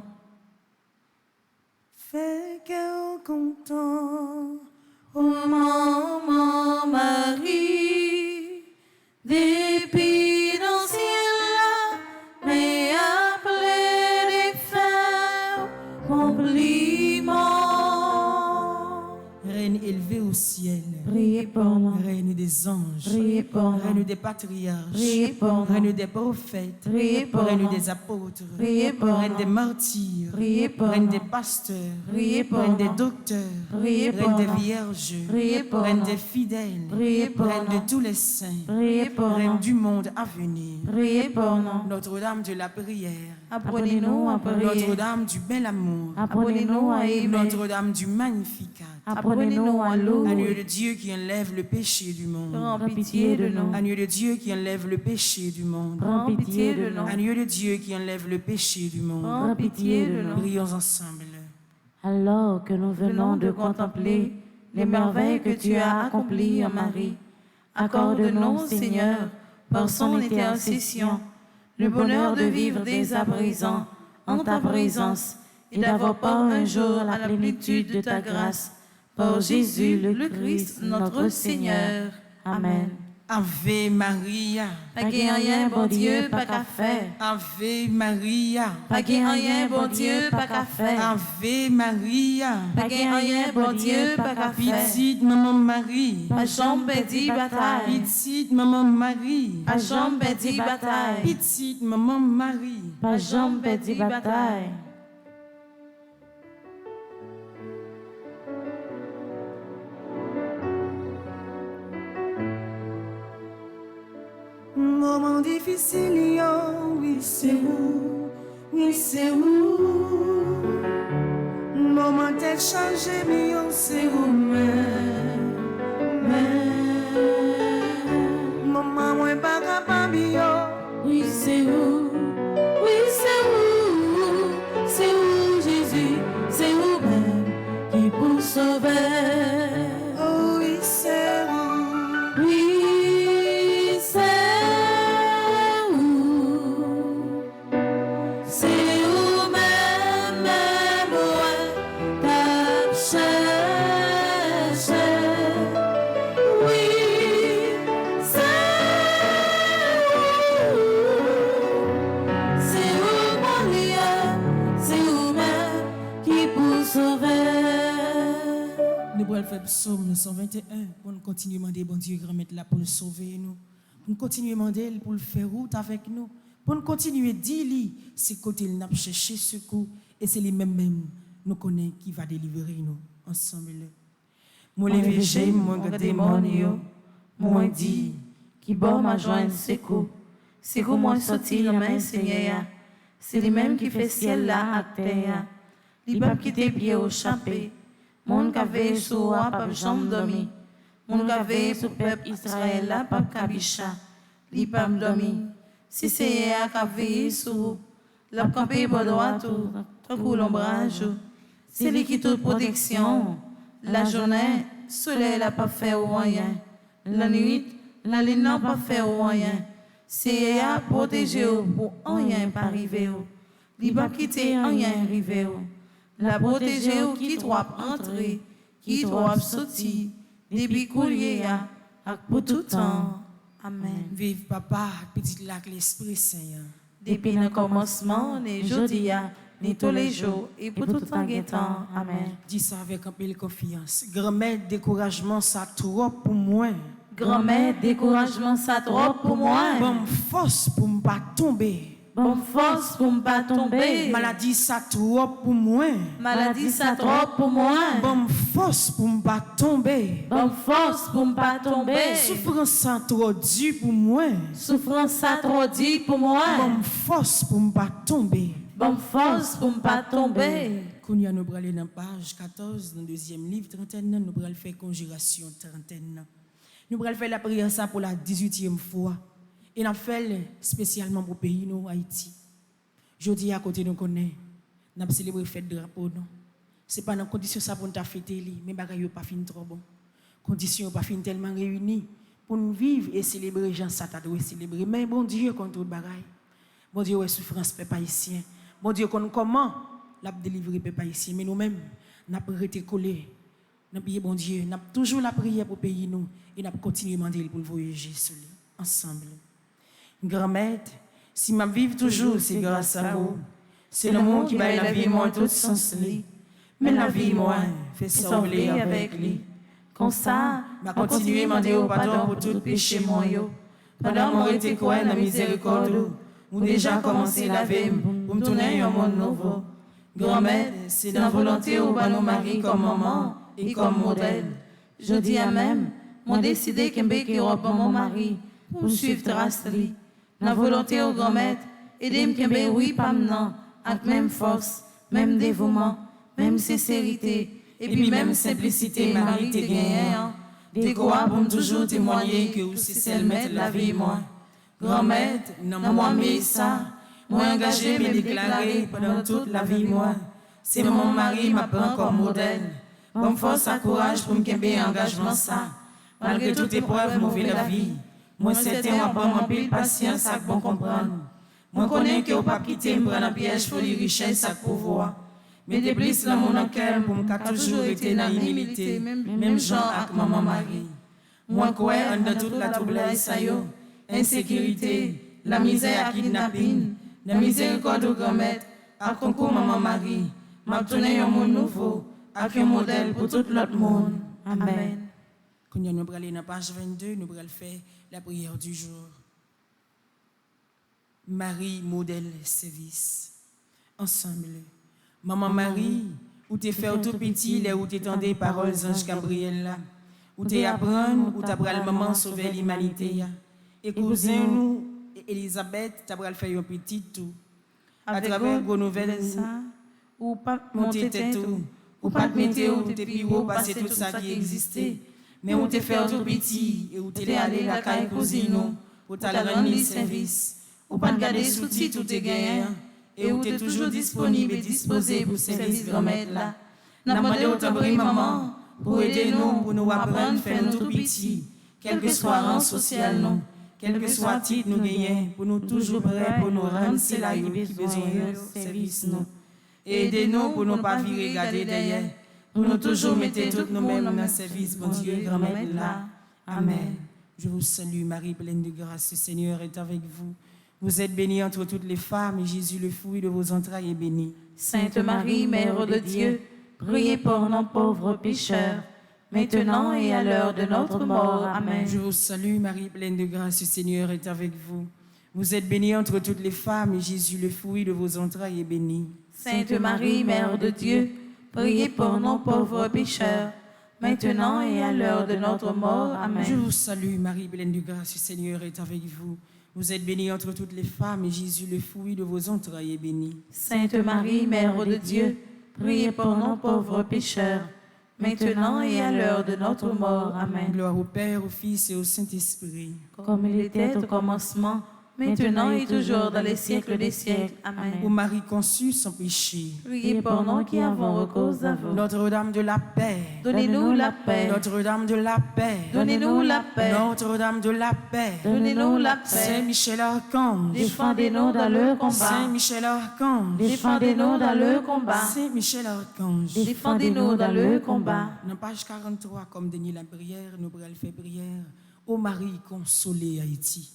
Fais cœur content, Ô maman Marie, depuis dans ciel là, mais appelé des frères, compliment. Reine élevée au ciel, Priez pour nous. Reine des anges, Priez pour nous. Reine des patriarches, Priez pour nous. Reine des prophètes, Priez pour Reine nous. des apôtres, Priez pour Reine nous. des martyrs, Priez pour Reine nous. des pasteurs, Priez pour Reine des nous. docteurs, Priez pour Reine des nous. vierges, Priez pour Reine nous. des fidèles, Priez pour Reine nous. de tous les saints, Priez pour Reine nous. du monde à venir, Priez pour nous. Notre-Dame de la prière, Apprenez-nous à prier. Notre-Dame du bel amour, Apprenez-nous à aimer. Notre-Dame du magnificat, Apprenez-nous à louer. Agneau de Dieu qui enlève le péché du monde, Prends pitié de nous. Agneau de Dieu qui enlève le péché du monde, Prends pitié de nous. Agneau de Dieu qui enlève le péché du monde. Prends pitié de nous. Prions ensemble. Alors que nous venons de contempler les merveilles que tu as accomplies en Marie, accorde-nous, Seigneur, par son intercession, le bonheur de vivre dès à présent en ta présence et d'avoir part un jour à la plénitude de ta grâce. Par Jésus le Christ, notre Seigneur. Amen. Ave Maria, Pas qu'il y ait rien, bon Dieu, pas qu'à faire. Ave Maria, Pas qu'il y ait rien, bon Dieu, pas qu'à faire. Ave Maria, Pas qu'il y ait rien, bon Dieu, pas qu'à faire. petite maman Marie, Pas chambre dit bataille. petite maman Marie, Pas chambre dit bataille. petite maman Marie. Pas jambe dit bataille. Moment difficile, yo, oui c'est où, oui c'est où. Moment tête changé, mais yo c'est où, maman moi pas capable, yo. Oui, c'est où? Oui, c'est où Jésus? C'est où même qui pour sauver? Oh oui c'est où. Oui, c'est où? C'est où même moi t'as cherché? Oui, c'est où? psaume 121, pour nous continuer à demander, bon Dieu, grand-mère là pour nous sauver, nous. Pour nous continuer à demander pour le faire route avec nous. Pour nous continuer à dire, c'est côté il n'a pas cherché secours, et c'est lui-même, nous connaît qui va délivrer nous, ensemble. Mon lévé, mon démonio, mon dit, qui bon m'a joint secours. Secours moi sorti la main Seigneur. C'est lui-même qui fait ciel là à terre. Il pas quitter pied au champé. Mon cavé sous a pas jambe dormi. Mon cavé sous peuple Israël là pas kabicha. Il pas dormi. Si c'est à cavé sous la campé bon droit tout, tant que l'ombrage. C'est lui qui toute protection. La journée, soleil n'a pas fait au moyen. La nuit, la lune n'a pas fait au moyen. C'est à protéger pour rien pas arriver. Il va quitter rien arriver. La protéger qui doit entrer, qui doit sortir. Depuis coulier pour tout temps. Amen. Vive papa, petit lac l'Esprit Saint. Depuis le commencement, les jours ni tous les jours, et pour tout temps guettant. Amen. Dis ça avec un peu de confiance. Grand-mère, découragement, ça trop pour moi. Grand-mère, découragement, ça trop pour moi. Bonne force pour ne pas tomber. Bonne force pour ne pas tomber. Maladie, ça trop pour moi. Maladie, ça trop pour moi. Bonne force pour ne pas tomber. Bonne force pour ne pas tomber. Souffrance, ça trop dur pour moi. Souffrance, ça trop dur pour moi. Bonne force pour ne pas tomber. Bonne force pour ne pas tomber. Quand nous allons aller dans page 14, dans le deuxième livre, trentaine, nous allons faire conjuration trentaine. Nous allons faire la prière ça pour la 18e fois. Et nous allons faire spécialement pour le pays, nous, Haïti. Jeudi, à côté, nous connaissons. Nous allons célébrer la fête de drapeau. Ce n'est pas dans condition ça pour nous fêter, mais les choses ne sont pas finies trop bon. Les conditions ne sont pas finies tellement réunies pour nous vivre et célébrer les gens ça doit célébrer. Mais bon Dieu, contre le bagaille. Bon Dieu, ouais, souffrance, peuple haïtien. Bon Dieu, comment la délivrer peuple haïtien. Mais nous-mêmes, nous avons été collés. Nous avons prié, bon Dieu, nous avons toujours la prière pour le pays, nous. Et nous avons continué à demander pour le voyager ensemble. Grand-mère, si je vive toujours, c'est grâce à vous. C'est le monde qui va la vie, moi, tout sens. Mais la vie, moi, fait sauver avec lui. Comme ça, je continue à demander au pardon pour tout péché, moi. Pendant que je suis dans la miséricorde, ou déjà commencé la vie pour me tourner un monde nouveau. Grand-mère, c'est dans la volonté où nos maris comme maman et comme modèle. Je dis à même, moi décidé que je robe mon mari pour suivre trace li. Dans la volonté au grand-mère, aider me oui pas maintenant, avec même force, même dévouement, même sincérité, et puis même simplicité, mari te gagne. Des quoi pour toujours témoigner que c'est celle mettre la vie moi. Grand-mère, non moi mais ça, moi engagé mais déclaré pendant toute la vie moi. C'est mon mari m'a prend comme modèle. Bonne force et courage pour me kembe engagement ça. Malgré toute épreuve, mauvaise la vie. Moi certain moi prend mon pile patience à bon comprendre. Moi connais que au pas quitter me prendre un piège pour les richesses à pouvoir. Mais des plus dans mon cœur pour me toujours été dans l'humilité, même genre avec maman Marie. Moi quoi dans toute la troublesse ça yo. Insécurité, la misère à kidnapping, la miséricorde au grand-mère, à concours maman Marie, m'a tourné un monde nouveau, avec un modèle pour tout l'autre monde. Amen. Quand nous allons aller dans la page 22, nous allons faire la prière du jour. Marie, modèle, service. Ensemble. Maman Marie, où t'es fait tout petit, là où t'étendais les paroles ange Gabriel là, où t'es apprendre, où t'as pris le maman sauver l'humanité. Et cousin nous, Elisabeth, t'as pris faire un petit tout. À travers vos nouvelles, ou pas monter tête ou pas te mettre où t'es plus haut, passer tout ça qui existait. Mais où t'es fait tout petit, et où t'es allé la caille cousine, où t'as rendre les services, ou pas te garder sous-titres, où t'es gagné. Et où tu es toujours disponible et disposé pour service grand-mère là. N'a demandé au tabri maman pour aider nous, pour nous apprendre à faire nous tout petit, quel que soit rang social nous, quel que soit titre nous gagnons, pour nous toujours prêts pour nous rendre c'est là qui besoin de service nous. Et aidez-nous pour ne pas virer regarder derrière, pour nous toujours mettre toutes nous-mêmes dans le service, bon Dieu, grand-mère là. Amen. Je vous salue Marie, pleine de grâce, le Seigneur est avec vous. Vous êtes bénie entre toutes les femmes, et Jésus, le fruit de vos entrailles, est béni. Sainte Marie, Mère de Dieu, priez pour nos pauvres pécheurs, maintenant et à l'heure de notre mort. Amen. Je vous salue, Marie, pleine de grâce, le Seigneur est avec vous. Vous êtes bénie entre toutes les femmes, et Jésus, le fruit de vos entrailles, est béni. Sainte Marie, Mère de Dieu, priez pour nous pauvres pécheurs, maintenant et à l'heure de notre mort. Amen. Je vous salue, Marie, pleine de grâce, le Seigneur est avec vous. Vous êtes bénie entre toutes les femmes, et Jésus, le fruit de vos entrailles, est béni. Sainte Marie, Mère de Dieu, priez pour nous pauvres pécheurs, maintenant et à l'heure de notre mort. Amen. Gloire au Père, au Fils et au Saint-Esprit. Comme il était au commencement, maintenant et toujours dans les siècles des siècles. Amen. Ô Marie conçue sans péché, Priez pour nous qui avons recours à vous. Notre-Dame de la paix, Donnez-nous la paix. Notre-Dame de la paix, Donnez-nous la paix. Notre-Dame de la paix, Donnez-nous la paix. Saint-Michel Archange, Défendez-nous dans le combat. Saint-Michel Archange, Défendez-nous dans le combat. Saint-Michel Archange. Défendez-nous dans le combat. Dans page 43, comme Denis la prière, nous pourrons faire prière. Ô Marie, consolez Haïti.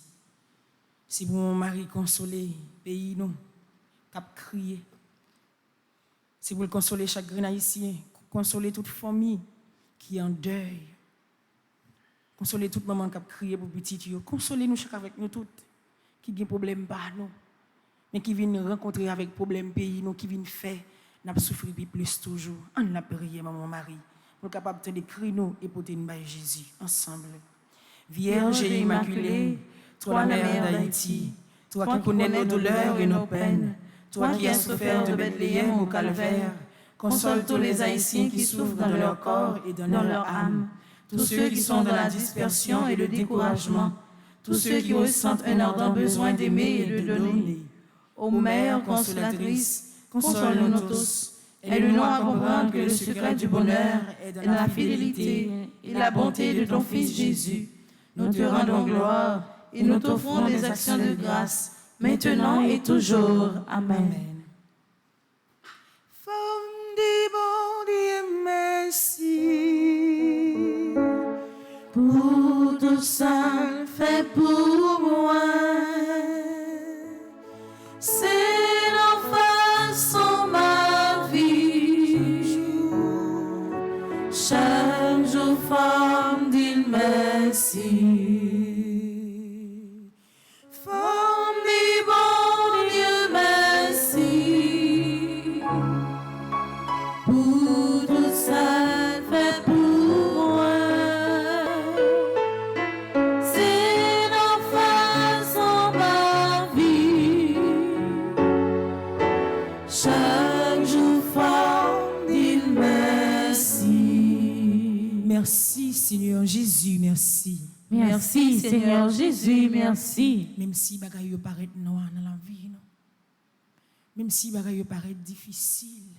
Si vous, mon mari, consolez pays, nous, cap crier. Si vous le consolez chaque grain haïtien, consolez toute famille qui est en deuil. Consolez toute maman qui a crié pour petit. Consolez-nous chaque avec nous toutes qui ont des problèmes par nous, mais qui viennent rencontrer avec problème pays, nous qui viennent faire, nous souffrir plus toujours. On a prié, maman Marie, pour capable de crier nous et porter une baille Jésus ensemble. Vierge et immaculée, toi la mère d'Haïti, toi qui connais nos douleurs et nos peines, toi qui as souffert de Bethléem au calvaire, console tous les Haïtiens qui souffrent dans leur corps et dans leur âme, tous ceux qui sont dans la dispersion et le découragement, tous ceux qui ressentent un ardent besoin d'aimer et de donner. Ô Mère consolatrice, console-nous tous, aide-nous à comprendre que le secret du bonheur est dans la fidélité et la bonté de ton Fils Jésus. Nous te rendons gloire et nous t'offrons des actions de grâce, maintenant et toujours. Amen. Femme du bon Dieu, merci pour tout ça fait pour moi. C'est la façon ma vie. Chaque jour, femme, dit merci. Merci Seigneur Jésus, merci. Merci Seigneur Jésus, merci. Même si bagaille paraît noir dans la vie, non? Même si bagaille paraît difficile,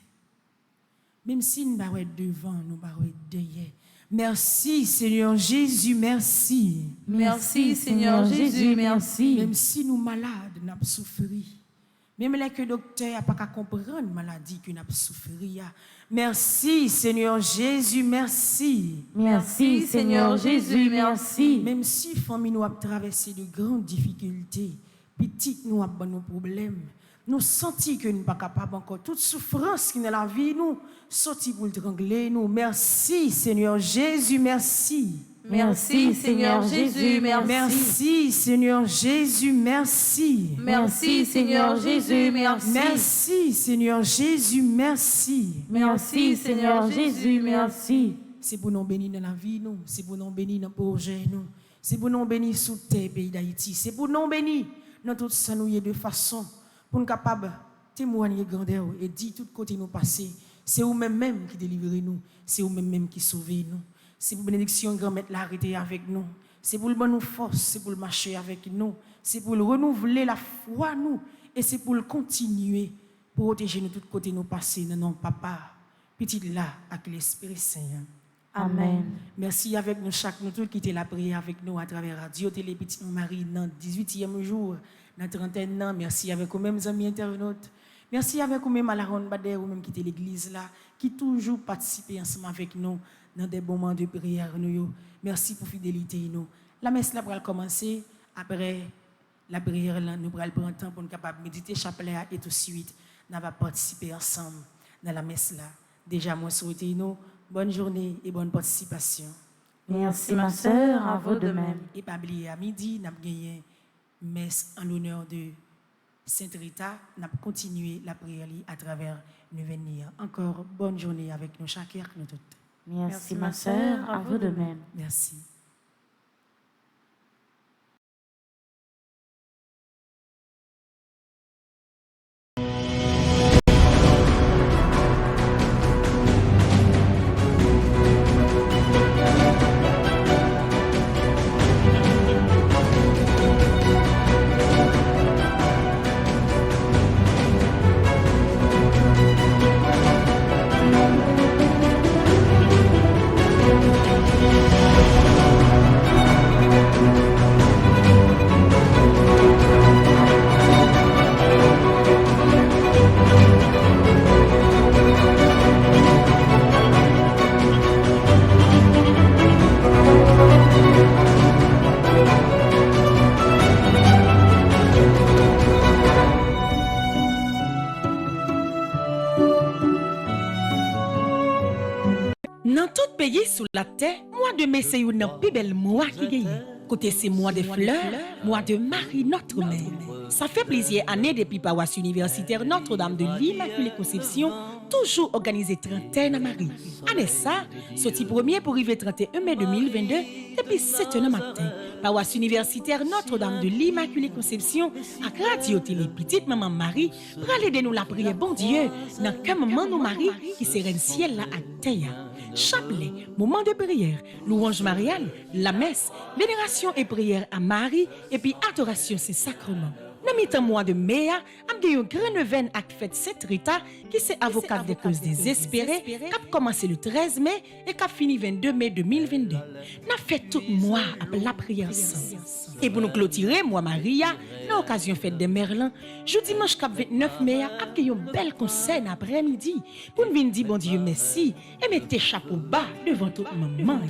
même si nous paraît devant, nous paraît derrière. Merci Seigneur Jésus, merci. Merci Seigneur Jésus, merci. Même si nous malades, nous avons souffert. Même les que docteur n'a pas qu'à comprendre maladie que nous avons souffert. Merci Seigneur Jésus, merci. Merci Seigneur Jésus, merci. Même si famille nous a traversé de grandes difficultés, petite nous a nos problèmes, nous sentons que nous ne sommes pas capables encore toute souffrance qui est dans la vie nous sorti pour le trangler nous. Merci Seigneur Jésus, merci. Merci Seigneur Jésus, merci. Merci Seigneur Jésus, merci. Merci Seigneur Jésus, merci. Merci Seigneur Jésus, merci. Merci Seigneur Jésus, merci. C'est pour nous bénir dans la vie nous, c'est pour nous bénir dans le projet nous, c'est pour nous bénir sous terre pays d'Haïti, c'est pour nous bénir dans tout ça nous de façon pour nous capables témoigner grandeur et dire tout côté nous passer. C'est vous même qui délivrez nous, c'est vous même qui sauvez nous. C'est pour bénédiction grand-mère l'arrêter avec nous. C'est pour le bon nous force, c'est pour le marcher avec nous. C'est pour le renouveler la foi nous et c'est pour le continuer pour protéger nous de tous côtés nous passer dans nos papa, petit là avec l'Esprit Saint. Amen. Merci avec nous chaque nous tous qui était la prière avec nous à travers Radio Télé Petit Marie dans le 18e jour, dans la trentaine ans. Merci avec vous-même amis internautes. Merci avec vous-même à la Ronde Bader ou même qui était l'église là, qui toujours participe ensemble avec nous dans des moments de prière. Merci pour fidélité. Nous. La messe là va commencer. Après la prière, là, nous allons prendre temps pour nous capables méditer chapelet et tout de suite, nous allons participer ensemble dans la messe là. Déjà, moi, souhaitez nous Bonne journée et bonne participation. Merci ma sœur, à vous de même. Et pas oublier à midi, nous avons gagné messe en l'honneur de Sainte Rita. Nous avons continué la prière à travers nous venir. Encore bonne journée avec nous, chacun, nous toutes. Merci ma sœur, à vous de même. Merci. Dans tout pays sous la terre, mois de mai c'est une plus belle mois qui gagne. Côté c'est mois de fleurs, mois de Marie Notre-Mère. Ça fait plusieurs années depuis paroisse universitaire Notre-Dame de l'Immaculée Conception, toujours organisé trentaine à Marie. Année ça, sorti premier pour arriver 31 mai 2022, depuis 7 h matin. Paroisse universitaire Notre-Dame de l'Immaculée Conception, à radio télé petite maman Marie, pour aller de nous la prière bon Dieu, dans quel moment nous Marie qui serait le ciel là à terre. Chapelet, moment de prière, louange mariale, la messe, vénération et prière à Marie, et puis adoration c'est sacrement. Dans mi-temps mois de mai, am gen yon grand event ak fête Sainte Rita qui c'est avocate des causes désespérées qui a commencé le 13 mai et qui a fini 22 mai 2022. N'a fait tout mois après la prière ensemble. Et pour nous clôturer mois Maria, dans l'occasion fête de Merlin, jeudi dimanche cap 29 mai a gen yon bel concert après-midi pour nous venir dire bon Dieu merci et mettez chapeau bas devant toute maman.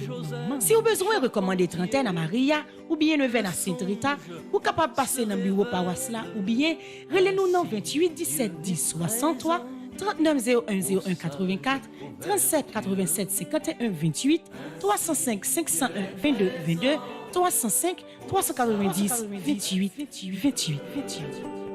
Si vous besoin de recommander trentaine à Maria ou bien event à Sainte Rita, vous capable passer dans le bureau paroisse là ou bien relez-nous dans 28 17 10 63 39 01 01 84 37 87 51 28 305 501 22 22 305 390 28 28 28.